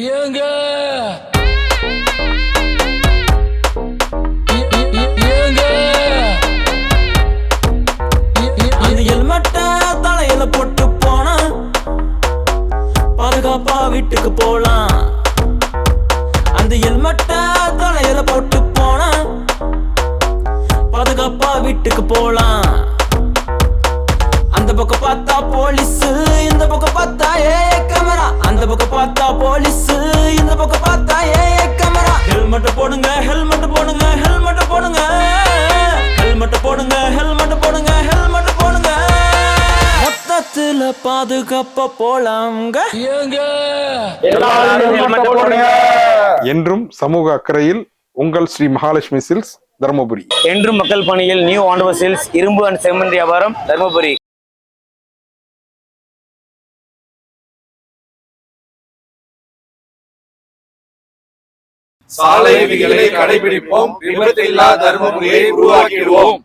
ஏங்க அந்த ஹெல்மெட்ட தலையில போட்டு போனா பாதுகாப்பா வீட்டுக்கு போலாம். அந்த ஹெல்மெட்ட தலையில போட்டு போனா பாதுகாப்பா வீட்டுக்கு போலாம். அந்த பக்கம் பார்த்தா போலீஸ், இந்த பக்கம் பார்த்தா ஏஏ கேமரா. அந்த பக்கம் பார்த்தா போலீஸ், இந்த பக்கம் பார்த்தா ஏஏ கேமரா. ஹெல்மெட் போடுங்க, ஹெல்மெட் போடுங்க, ஹெல்மெட் போடுங்க, ஹெல்மெட் போடுங்க, ஹெல்மெட் போடுங்க, ஹெல்மெட் போடுங்க. மொத்தத்துல பாதுகாப்பா போலாம்ங்க. ஏங்க என்றும் சமூக அக்கறையில் உங்கள் ஸ்ரீ மகாலட்சுமி சில்க்ஸ் தர்மபுரி. என்றும் மக்கள் பணியில் நியூ ஆண்டவர் சில்க்ஸ் இரும்பு அண்ட் செம்மண் வியாபாரம் தர்மபுரி. சாலை விதிகளை கடைபிடிப்போம், விபத்தில்லா தர்மபுரியை உருவாக்கிடுவோம்.